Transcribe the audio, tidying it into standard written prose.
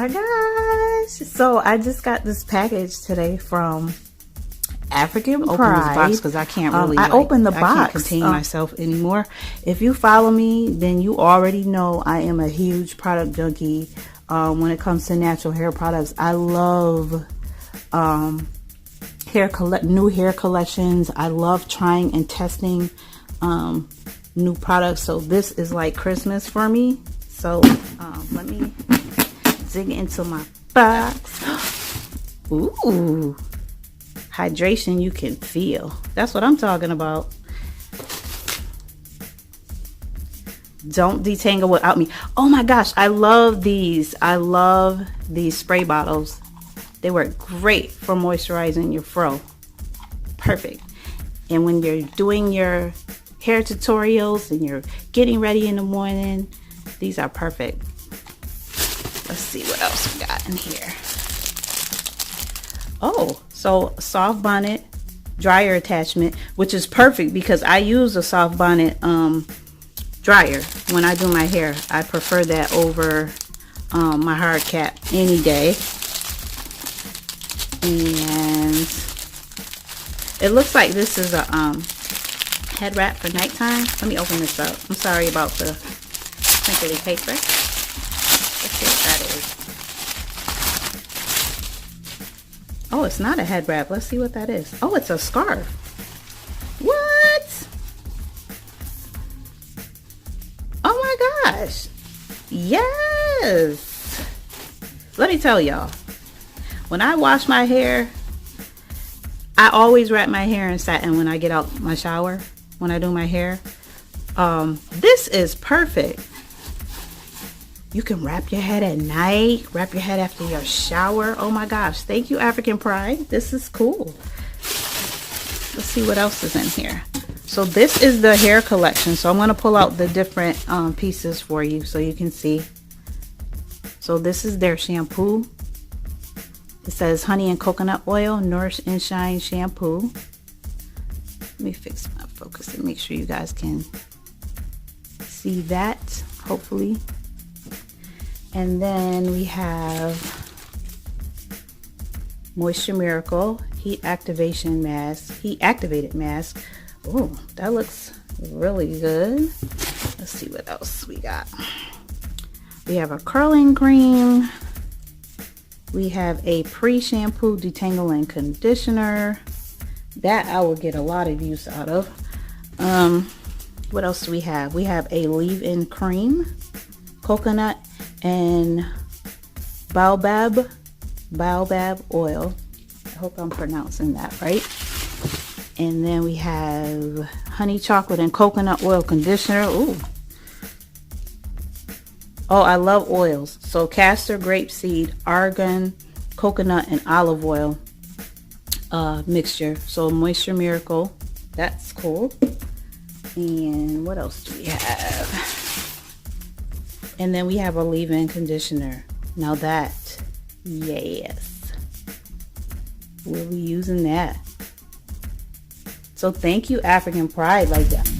my gosh. So I just got this package today from African Pride. Open this box because I can't really. I opened the box. I can't contain myself anymore. If you follow me, then you already know I am a huge product junkie. When it comes to natural hair products, I love new hair collections. I love trying and testing new products. So this is like Christmas for me. So let me dig into my box. Ooh, hydration you can feel. That's what I'm talking about. Don't detangle without me. Oh my gosh, I love these. I love these spray bottles. They work great for moisturizing your fro. Perfect. And when you're doing your hair tutorials and you're getting ready in the morning, these are perfect. Let's see what else we got in here. Oh, so soft bonnet dryer attachment, which is perfect because I use a soft bonnet dryer when I do my hair. I prefer that over my hard cap any day. And it looks like this is a head wrap for nighttime. Let me open this up. I'm sorry about the crinkly paper. Let's see what that is. Oh, it's not a head wrap. Let's see what that is. Oh, it's a scarf. What? Oh my gosh. Yes. Let me tell y'all. When I wash my hair, I always wrap my hair in satin when I get out my shower, when I do my hair. This is perfect. You can wrap your head at night, wrap your head after your shower. Oh my gosh, thank you, African Pride. This is cool. Let's see what else is in here. So this is the hair collection. So I'm going to pull out the different pieces for you so you can see. So this is their shampoo. It says honey and coconut oil, nourish and shine shampoo. Let me fix my focus and make sure you guys can see that, hopefully. And then we have Moisture Miracle Heat Activation Mask, Heat Activated Mask. Oh, that looks really good. Let's see what else we got. We have a curling cream. We have a pre-shampoo detangling conditioner. That I will get a lot of use out of. What else do we have? We have a leave-in cream, coconut and baobab oil. I hope I'm pronouncing that right. And then we have honey chocolate and coconut oil conditioner. Ooh. Oh, I love oils. So castor, grapeseed, argan, coconut, and olive oil mixture. So Moisture Miracle. That's cool. And what else do we have? And then we have a leave-in conditioner. Now that, yes. We'll be using that. So thank you, African Pride. Like that.